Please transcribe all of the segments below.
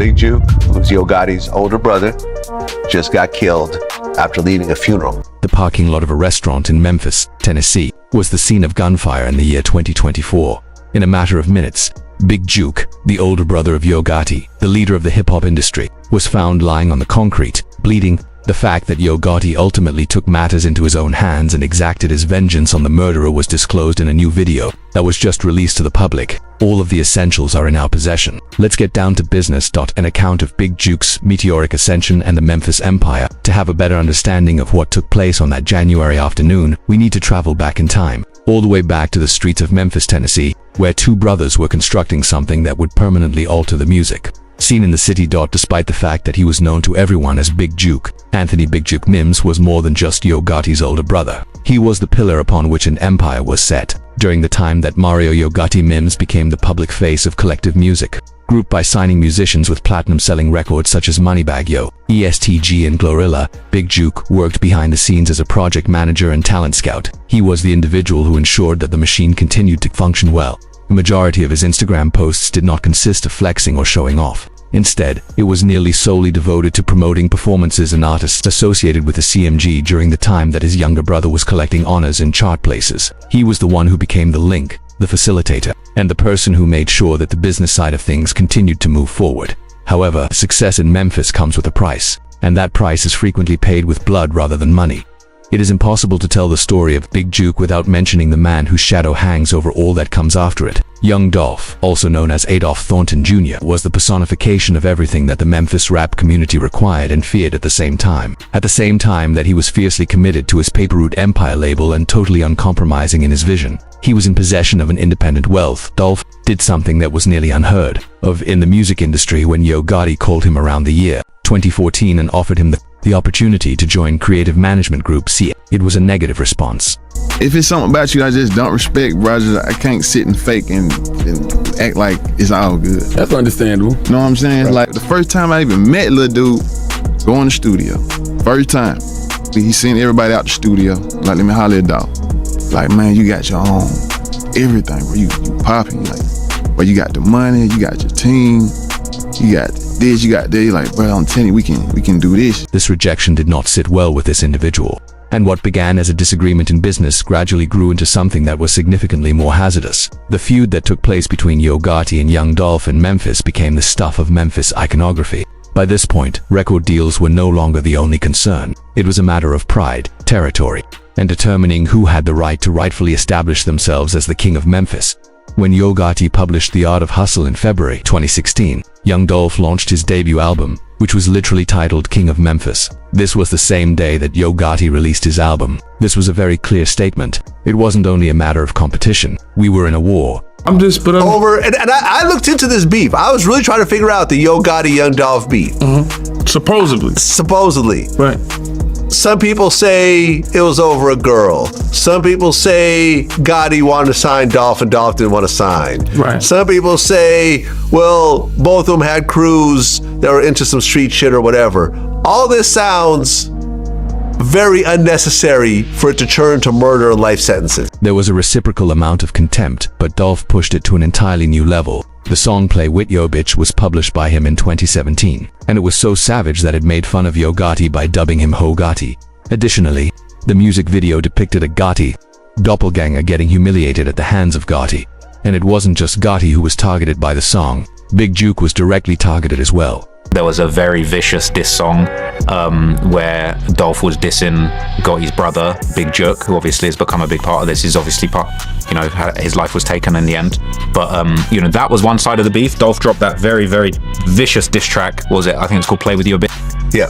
Big Juke, who's Yo Gotti's older brother, just got killed after leading a funeral. The parking lot of a restaurant in Memphis, Tennessee, was the scene of gunfire in the year 2024. In a matter of minutes, Big Juke, the older brother of Yo Gotti, the leader of the hip-hop industry, was found lying on the concrete, bleeding. The fact that Yo Gotti ultimately took matters into his own hands and exacted his vengeance on the murderer was disclosed in a new video that was just released to the public. All of the essentials are in our possession. Let's get down to business. An account of Big Juke's meteoric ascension and the Memphis Empire. To have a better understanding of what took place on that January afternoon, we need to travel back in time, all the way back to the streets of Memphis, Tennessee, where two brothers were constructing something that would permanently alter the music scene in the city. Despite the fact that he was known to everyone as Big Juke, Anthony Big Juke Mims was more than just Yo Gotti's older brother. He was the pillar upon which an empire was set. During the time that Mario Yo Gotti Mims became the public face of collective music, grouped by signing musicians with platinum-selling records such as Moneybagg Yo, ESTG and Glorilla, Big Juke worked behind the scenes as a project manager and talent scout. He was the individual who ensured that the machine continued to function well. The majority of his Instagram posts did not consist of flexing or showing off. Instead, it was nearly solely devoted to promoting performances and artists associated with the CMG during the time that his younger brother was collecting honors in chart places. He was the one who became the link, the facilitator, and the person who made sure that the business side of things continued to move forward. However, success in Memphis comes with a price, and that price is frequently paid with blood rather than money. It is impossible to tell the story of Big Juke without mentioning the man whose shadow hangs over all that comes after it. Young Dolph, also known as Adolph Thornton Jr., was the personification of everything that the Memphis rap community required and feared at the same time. At the same time that he was fiercely committed to his Paper Route Empire label and totally uncompromising in his vision, he was in possession of an independent wealth. Dolph did something that was nearly unheard of in the music industry when Yo Gotti called him around the year 2014 and offered him the opportunity to join Creative Management Group C. It was a negative response. If it's something about you I just don't respect, bro, I can't sit and fake and act like it's all good. That's understandable. Know what I'm saying? Right. Like the first time I even met little dude, go in the studio. First time. He seen everybody out the studio. Like, let me holler at dog. Like, man, you got your own everything, bro. You popping. Like, bro, you got the money, you got your team, you got this, you got that. You're like, bro, I'm telling you, we can do this. This rejection did not sit well with this individual, and what began as a disagreement in business gradually grew into something that was significantly more hazardous. The feud that took place between Yo Gotti and Young Dolph in Memphis became the stuff of Memphis iconography. By this point, record deals were no longer the only concern. It was a matter of pride, territory, and determining who had the right to rightfully establish themselves as the king of Memphis. When Yo Gotti published The Art of Hustle in February 2016, Young Dolph launched his debut album, which was literally titled King of Memphis. This was the same day that Yo Gotti released his album. This was a very clear statement. It wasn't only a matter of competition. We were in a war. And I looked into this beef. I was really trying to figure out the Yo Gotti Young Dolph beef. Supposedly. Right. Some people say it was over a girl. Some people say Gotti wanted to sign Dolph and Dolph didn't want to sign. Right. Some people say, well, both of them had crews that were into some street shit or whatever. All this sounds very unnecessary for it to turn to murder and life sentences. There was a reciprocal amount of contempt, but Dolph pushed it to an entirely new level. The song Play With Yo Bitch was published by him in 2017, and it was so savage that it made fun of Yo Gotti by dubbing him Ho Gotti. Additionally, the music video depicted a Gotti doppelganger getting humiliated at the hands of Gotti. And it wasn't just Gotti who was targeted by the song. Big Juke was directly targeted as well. There was a very vicious diss song where Dolph was dissing Gotti's brother, Big Juke, who obviously has become a big part of this. He's obviously his life was taken in the end. But, that was one side of the beef. Dolph dropped that very, very vicious diss track. What was it? I think it's called Play With Your Bitch. Yeah.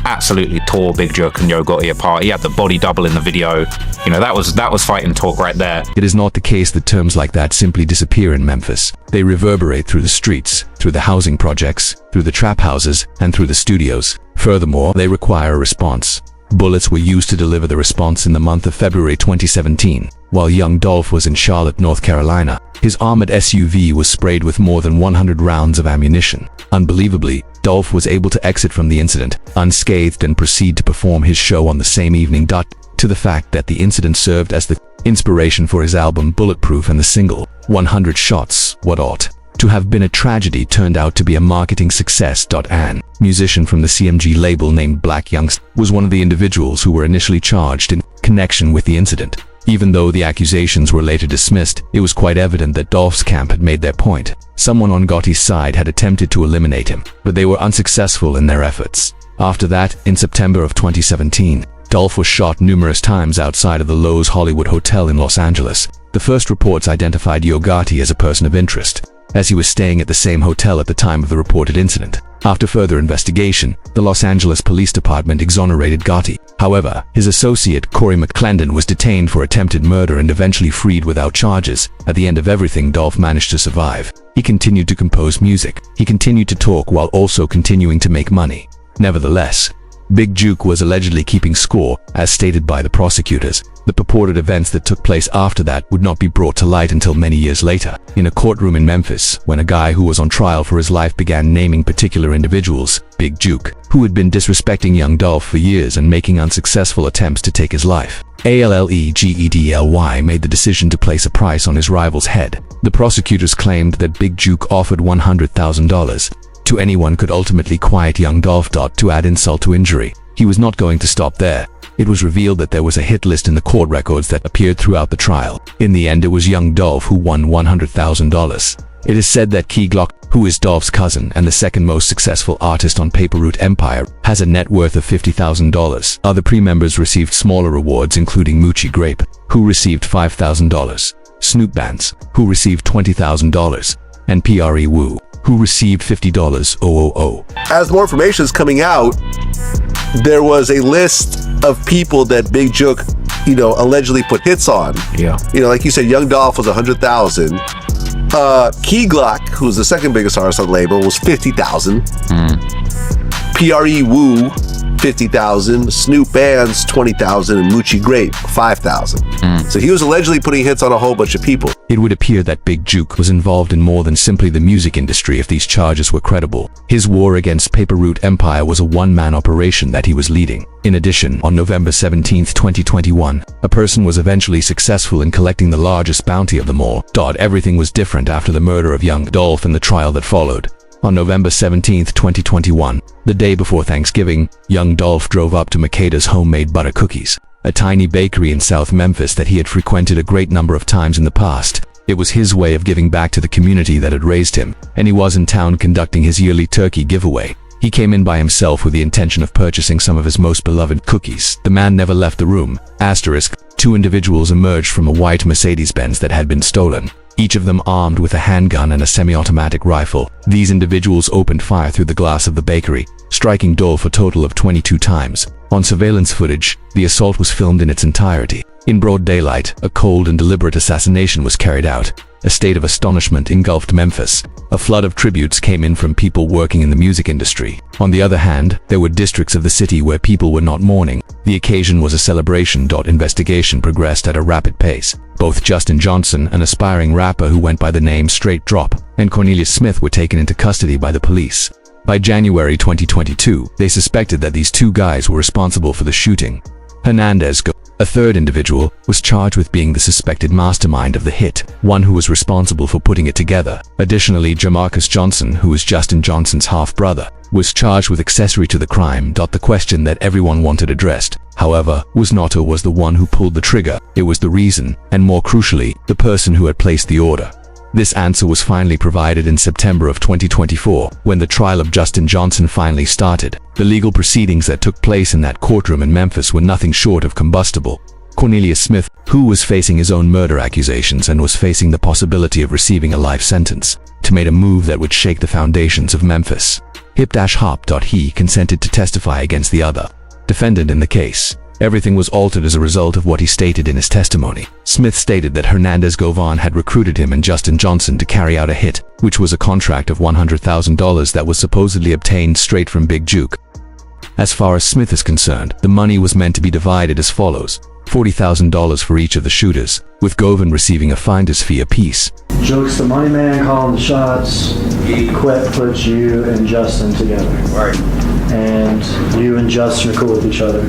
Absolutely tore Big Juke and Yo Gotti apart. He had the body double in the video. That was fighting talk right there. It is not the case that terms like that simply disappear in Memphis. They reverberate through the streets, through the housing projects, through the trap houses, and through the studios. Furthermore, they require a response. Bullets were used to deliver the response in the month of February 2017. While Young Dolph was in Charlotte, North Carolina, his armored SUV was sprayed with more than 100 rounds of ammunition. Unbelievably, Dolph was able to exit from the incident unscathed and proceed to perform his show on the same evening. To the fact that the incident served as the inspiration for his album Bulletproof and the single 100 Shots, What Ought. to have been a tragedy turned out to be a marketing success. An musician from the CMG label named Black Youngster was one of the individuals who were initially charged in connection with the incident. Even though the accusations were later dismissed, it was quite evident that Dolph's camp had made their point. Someone on Gotti's side had attempted to eliminate him, but they were unsuccessful in their efforts. After that, in September of 2017, Dolph was shot numerous times outside of the Loews Hollywood Hotel in Los Angeles. The first reports identified Yo Gotti as a person of interest, as he was staying at the same hotel at the time of the reported incident. After further investigation, the Los Angeles Police Department exonerated Gotti. However, his associate Corey McClendon was detained for attempted murder and eventually freed without charges. At the end of everything, Dolph managed to survive. He continued to compose music. He continued to talk while also continuing to make money. Nevertheless, Big Juke was allegedly keeping score, as stated by the prosecutors. The purported events that took place after that would not be brought to light until many years later, in a courtroom in Memphis, when a guy who was on trial for his life began naming particular individuals, Big Juke, who had been disrespecting young Dolph for years and making unsuccessful attempts to take his life. Allegedly made the decision to place a price on his rival's head. The prosecutors claimed that Big Juke offered $100,000 to anyone could ultimately quiet young Dolph. To add insult to injury, he was not going to stop there. It was revealed that there was a hit list in the court records that appeared throughout the trial. In the end, it was young Dolph who won $100,000. It is said that Key Glock, who is Dolph's cousin and the second most successful artist on Paper Route Empire, has a net worth of $50,000. Other pre-members received smaller rewards, including Moochie Grape, who received $5,000, Snoop Bands, who received $20,000, and Pre Woo, who received $50,000. As more information is coming out, there was a list of people that Big Juke, allegedly put hits on. Yeah. Like you said, Young Dolph was 100,000. Key Glock, who's the second biggest artist on the label, was 50,000. Pre Woo, 50,000. Snoop Bands, 20,000, and Moochie Grape, 5,000. So he was allegedly putting hits on a whole bunch of people. It would appear that Big Juke was involved in more than simply the music industry if these charges were credible. His war against Paper Route Empire was a one-man operation that he was leading. In addition, on November 17, 2021, a person was eventually successful in collecting the largest bounty of them all. Everything was different after the murder of young Dolph and the trial that followed. On November 17, 2021, the day before Thanksgiving, young Dolph drove up to Makeda's Homemade Butter Cookies, a tiny bakery in South Memphis that he had frequented a great number of times in the past. It was his way of giving back to the community that had raised him, and he was in town conducting his yearly turkey giveaway. He came in by himself with the intention of purchasing some of his most beloved cookies. The man never left the room. Two individuals emerged from a white Mercedes-Benz that had been stolen, each of them armed with a handgun and a semi-automatic rifle. These individuals opened fire through the glass of the bakery, striking Dolph a total of 22 times. On surveillance footage, the assault was filmed in its entirety. In broad daylight, a cold and deliberate assassination was carried out. A state of astonishment engulfed Memphis. A flood of tributes came in from people working in the music industry. On the other hand, there were districts of the city where people were not mourning. The occasion was a celebration. Investigation progressed at a rapid pace. Both Justin Johnson, an aspiring rapper who went by the name Straight Drop, and Cornelius Smith were taken into custody by the police. By January 2022, they suspected that these two guys were responsible for the shooting. Hernandez, a third individual, was charged with being the suspected mastermind of the hit, one who was responsible for putting it together. Additionally, Jamarcus Johnson, who was Justin Johnson's half-brother, was charged with accessory to the crime. The question that everyone wanted addressed, however, was not who was the one who pulled the trigger. It was the reason, and more crucially, the person who had placed the order. This answer was finally provided in September of 2024, when the trial of Justin Johnson finally started. The legal proceedings that took place in that courtroom in Memphis were nothing short of combustible. Cornelius Smith, who was facing his own murder accusations and was facing the possibility of receiving a life sentence, made a move that would shake the foundations of Memphis. Hip-hop. He consented to testify against the other defendant in the case. Everything was altered as a result of what he stated in his testimony. Smith stated that Hernandez Govan had recruited him and Justin Johnson to carry out a hit, which was a contract of $100,000 that was supposedly obtained straight from Big Juke. As far as Smith is concerned, the money was meant to be divided as follows: $40,000 for each of the shooters, with Govan receiving a finder's fee apiece. Juke's the money man calling the shots. Quit puts you and Justin together. Right. And you and Justin are cool with each other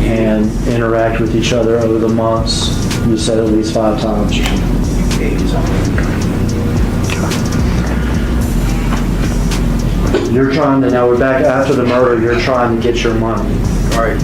and interact with each other over the months. You said at least 5 times. you're trying to, now we're back after the murder, you're trying to get your money. Right.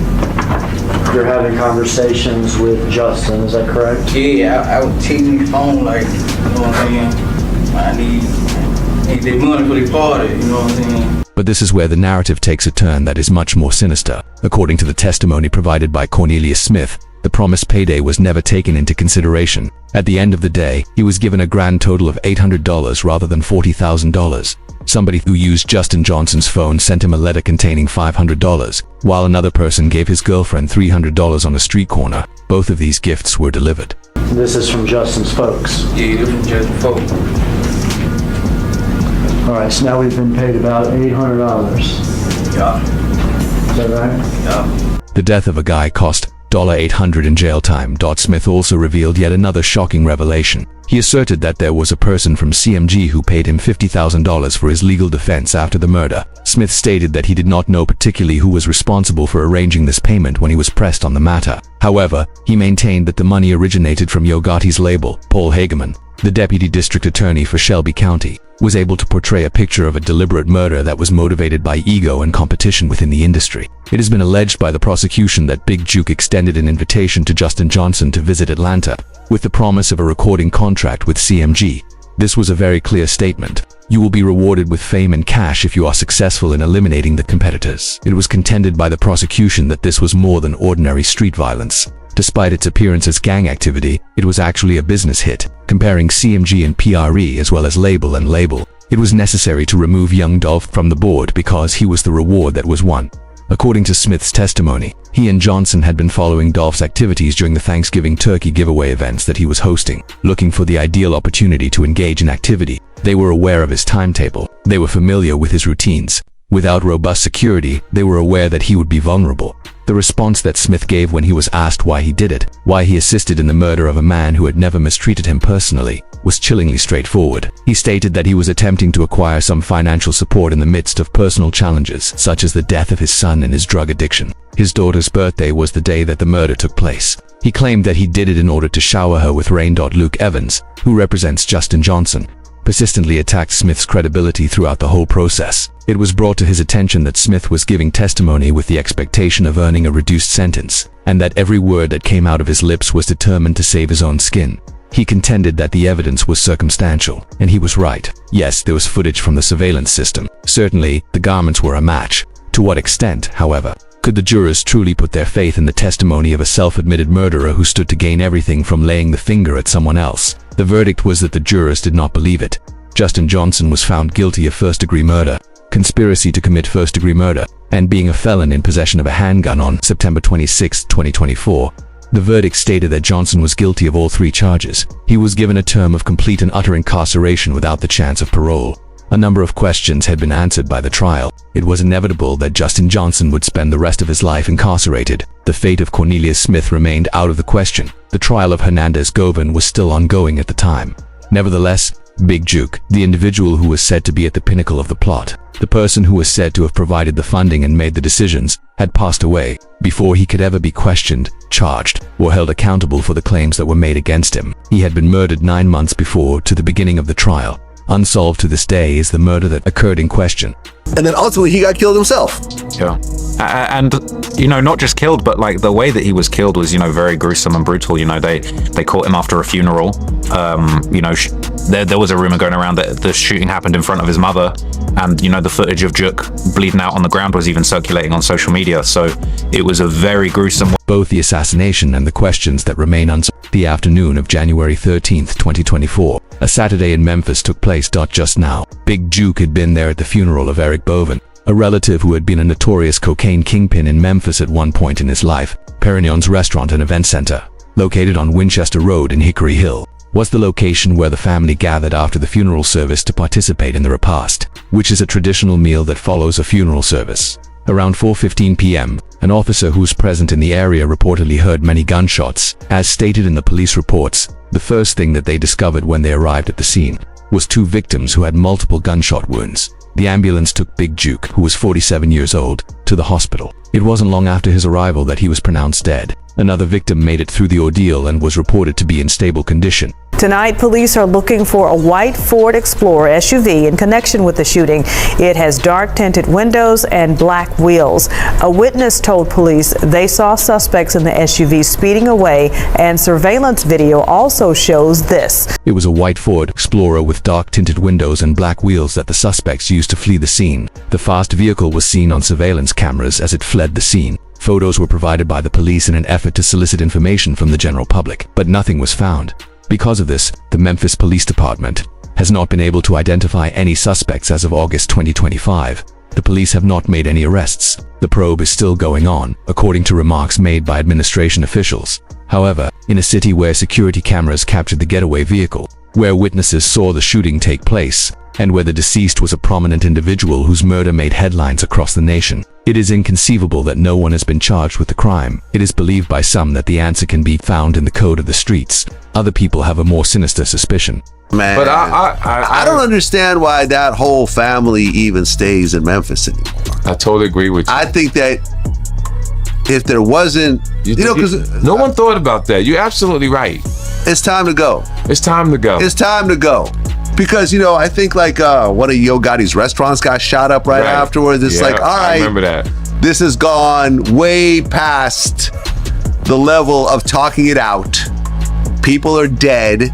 You're having conversations with Justin, is that correct? Yeah, I was teasing his phone like, you know what I'm saying? I need their money for the party, you know what I'm saying? But this is where the narrative takes a turn that is much more sinister. According to the testimony provided by Cornelius Smith, the promised payday was never taken into consideration. At the end of the day, he was given a grand total of $800 rather than $40,000. Somebody who used Justin Johnson's phone sent him a letter containing $500, while another person gave his girlfriend $300 on a street corner. Both of these gifts were delivered. This is from Justin's folks. Yeah, this was just folk. All right, so now we've been paid about $800. Yeah, Is that right? yeah. The death of a guy cost $800 in jail time. Smith also revealed yet another shocking revelation. He asserted that there was a person from CMG who paid him $50,000 for his legal defense after the murder. Smith stated that he did not know particularly who was responsible for arranging this payment when he was pressed on the matter. However, he maintained that the money originated from Gotti's label. Paul Hageman, the deputy district attorney for Shelby County, was able to portray a picture of a deliberate murder that was motivated by ego and competition within the industry. It has been alleged by the prosecution that Big Juke extended an invitation to Justin Johnson to visit Atlanta, with the promise of a recording contract with CMG. This was a very clear statement. You will be rewarded with fame and cash if you are successful in eliminating the competitors. It was contended by the prosecution that this was more than ordinary street violence. Despite its appearance as gang activity, it was actually a business hit. Comparing CMG and PRE as well as label and label, it was necessary to remove young Dolph from the board because he was the reward that was won. According to Smith's testimony, he and Johnson had been following Dolph's activities during the Thanksgiving turkey giveaway events that he was hosting, looking for the ideal opportunity to engage in activity. They were aware of his timetable. They were familiar with his routines. Without robust security, they were aware that he would be vulnerable. The response that Smith gave when he was asked why he did it, why he assisted in the murder of a man who had never mistreated him personally, was chillingly straightforward. He stated that he was attempting to acquire some financial support in the midst of personal challenges, such as the death of his son and his drug addiction. His daughter's birthday was the day that the murder took place. He claimed that he did it in order to shower her with rain. Luke Evans, who represents Justin Johnson, persistently attacked Smith's credibility throughout the whole process. It was brought to his attention that Smith was giving testimony with the expectation of earning a reduced sentence, and that every word that came out of his lips was determined to save his own skin. He contended that the evidence was circumstantial, and he was right. Yes, there was footage from the surveillance system. Certainly, the garments were a match. To what extent, however? Could the jurors truly put their faith in the testimony of a self-admitted murderer who stood to gain everything from laying the finger at someone else? The verdict was that the jurors did not believe it. Justin Johnson was found guilty of first-degree murder, conspiracy to commit first-degree murder, and being a felon in possession of a handgun on September 26, 2024. The verdict stated that Johnson was guilty of all three charges. He was given a term of complete and utter incarceration without the chance of parole. A number of questions had been answered by the trial. It was inevitable that Justin Johnson would spend the rest of his life incarcerated. The fate of Cornelius Smith remained out of the question. The trial of Hernandez Govan was still ongoing at the time. Nevertheless, Big Juke, the individual who was said to be at the pinnacle of the plot, the person who was said to have provided the funding and made the decisions, had passed away before he could ever be questioned, charged, or held accountable for the claims that were made against him. He had been murdered 9 months before to the beginning of the trial. Unsolved to this day is the murder that occurred in question. And then ultimately he got killed himself. Yeah. And, you know, not just killed, but like the way that he was killed was, you know, very gruesome and brutal. You know, they caught him after a funeral. You know, there was a rumor going around that the shooting happened in front of his mother. And, you know, the footage of Juk bleeding out on the ground was even circulating on social media. So it was a very gruesome. Both the assassination and the questions that remain unsolved. The afternoon of January 13th, 2024, a Saturday in Memphis took place. Just now, Big Juke had been there at the funeral of Eric Boven, a relative who had been a notorious cocaine kingpin in Memphis at one point in his life. Perignon's Restaurant and Event Center, located on Winchester Road in Hickory Hill, was the location where the family gathered after the funeral service to participate in the repast, which is a traditional meal that follows a funeral service. Around 4:15 p.m., an officer who was present in the area reportedly heard many gunshots. As stated in the police reports, the first thing that they discovered when they arrived at the scene was 2 victims who had multiple gunshot wounds. The ambulance took Big Juke, who was 47 years old, to the hospital. It wasn't long after his arrival that he was pronounced dead. Another victim made it through the ordeal and was reported to be in stable condition. Tonight, police are looking for a white Ford Explorer SUV in connection with the shooting. It has dark tinted windows and black wheels. A witness told police they saw suspects in the SUV speeding away, and surveillance video also shows this. It was a white Ford Explorer with dark tinted windows and black wheels that the suspects used to flee the scene. The fast vehicle was seen on surveillance cameras as it fled the scene. Photos were provided by the police in an effort to solicit information from the general public, but nothing was found. Because of this, the Memphis Police Department has not been able to identify any suspects as of August 2025. The police have not made any arrests. The probe is still going on, according to remarks made by administration officials. However, in a city where security cameras captured the getaway vehicle, where witnesses saw the shooting take place, and where the deceased was a prominent individual whose murder made headlines across the nation, it is inconceivable that no one has been charged with the crime. It is believed by some that the answer can be found in the code of the streets. Other people have a more sinister suspicion. Man, But I don't understand why that whole family even stays in Memphis anymore. I totally agree with you. I think that if there wasn't, because no one thought about that. You're absolutely right. it's time to go. It's time to go. It's time to go. Because, I think like one of Yo Gotti's restaurants got shot up right afterwards. It's Yeah, like, all I right, remember that. this has gone way past the level of talking it out. People are dead.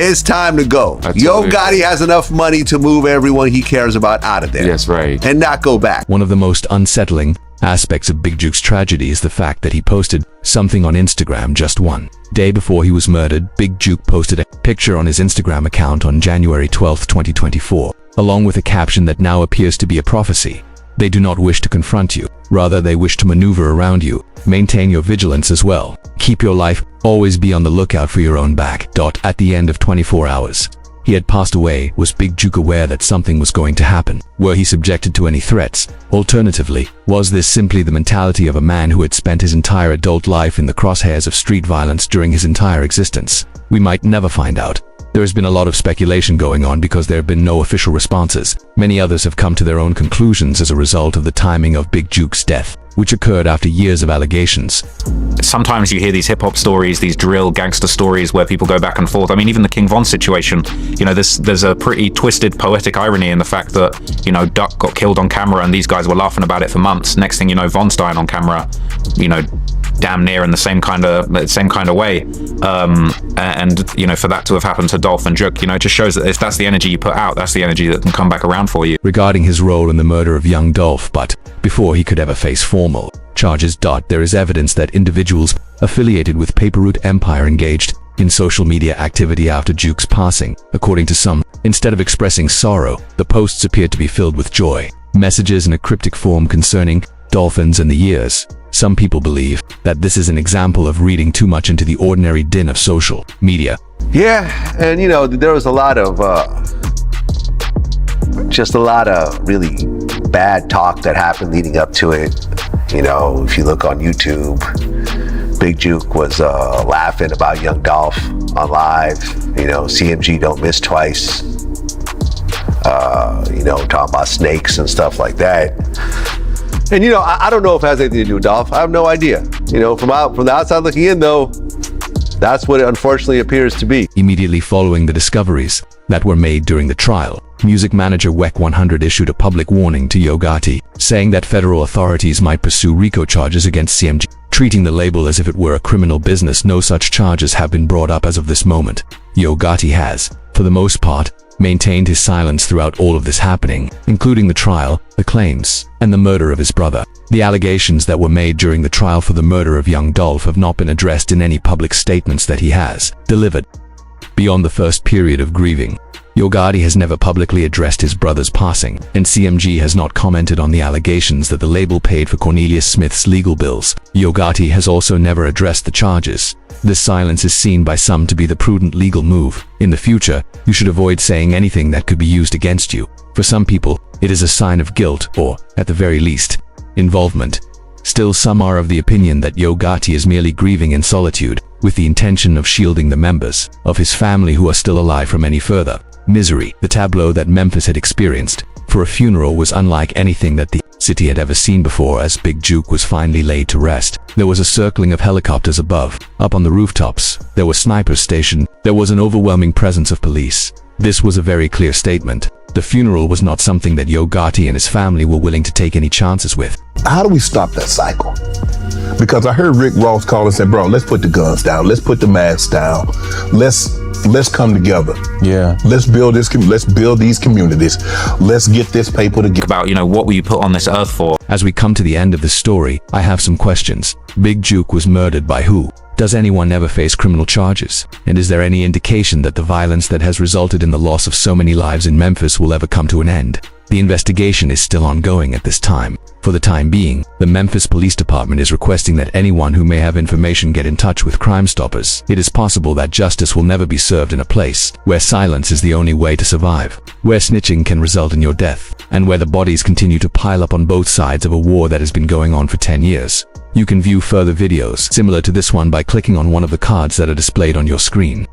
It's time to go. Yo Gotti has enough money to move everyone he cares about out of there. That's right. And not go back. One of the most unsettling aspects of Big Juke's tragedy is the fact that he posted something on Instagram just one day before he was murdered. Big Juke posted a picture on his Instagram account on January 12, 2024, along with a caption that now appears to be a prophecy. They do not wish to confront you. Rather, they wish to maneuver around you. Maintain your vigilance as well. Keep your life. Always be on the lookout for your own back. At the end of 24 hours, he had passed away. Was Big Juke aware that something was going to happen? Were he subjected to any threats? Alternatively, was this simply the mentality of a man who had spent his entire adult life in the crosshairs of street violence during his entire existence? We might never find out. There has been a lot of speculation going on because there have been no official responses. Many others have come to their own conclusions as a result of the timing of Big Juke's death, which occurred after years of allegations. Sometimes you hear these hip-hop stories, these drill gangster stories where people go back and forth. I mean, even the King Von situation, there's a pretty twisted poetic irony in the fact that, Duck got killed on camera and these guys were laughing about it for months. Next thing you know, Von's dying on camera, damn near in the same kind of way. And for that to have happened to Dolph and Juke, it just shows that if that's the energy you put out, that's the energy that can come back around for you. Regarding his role in the murder of young Dolph, but before he could ever face formal charges, there is evidence that individuals affiliated with Paper Route Empire engaged in social media activity after Juke's passing. According to some, instead of expressing sorrow, the posts appeared to be filled with joy. Messages in a cryptic form concerning dolphins and the years. Some people believe that this is an example of reading too much into the ordinary din of social media. Yeah, and there was a lot of really bad talk that happened leading up to it. If you look on YouTube, Big Juke was laughing about young Dolph on live. CMG don't miss twice. Talking about snakes and stuff like that. And I don't know if it has anything to do with Dolph. I have no idea. From the outside looking in, though, that's what it unfortunately appears to be. Immediately following the discoveries that were made during the trial, music manager WEC 100 issued a public warning to Yo Gotti, saying that federal authorities might pursue RICO charges against CMG. Treating the label as if it were a criminal business, no such charges have been brought up as of this moment. Yo Gotti has, for the most part, maintained his silence throughout all of this happening, including the trial, the claims, and the murder of his brother. The allegations that were made during the trial for the murder of young Dolph have not been addressed in any public statements that he has delivered. Beyond the first period of grieving, Yo Gotti has never publicly addressed his brother's passing, and CMG has not commented on the allegations that the label paid for Cornelius Smith's legal bills. Yo Gotti has also never addressed the charges. This silence is seen by some to be the prudent legal move. In the future, you should avoid saying anything that could be used against you. For some people, it is a sign of guilt or, at the very least, involvement. Still, some are of the opinion that Yo Gotti is merely grieving in solitude, with the intention of shielding the members of his family who are still alive from any further misery. The tableau that Memphis had experienced for a funeral was unlike anything that the city had ever seen before as Big Juke was finally laid to rest. There was a circling of helicopters above. Up on the rooftops, there were snipers stationed. There was an overwhelming presence of police. This was a very clear statement. The funeral was not something that Yo Gotti and his family were willing to take any chances with. How do we stop that cycle? Because I heard Rick Ross call and say, bro, let's put the guns down. Let's put the masks down. Let's come together. Yeah. Let's build these communities. Let's get this paper together. About, you know, what were you put on this earth for? As we come to the end of the story, I have some questions. Big Juke was murdered by who? Does anyone ever face criminal charges? And is there any indication that the violence that has resulted in the loss of so many lives in Memphis will ever come to an end? The investigation is still ongoing at this time. For the time being, the Memphis Police Department is requesting that anyone who may have information get in touch with Crime Stoppers. It is possible that justice will never be served in a place where silence is the only way to survive, where snitching can result in your death, and where the bodies continue to pile up on both sides of a war that has been going on for 10 years. You can view further videos similar to this one by clicking on one of the cards that are displayed on your screen.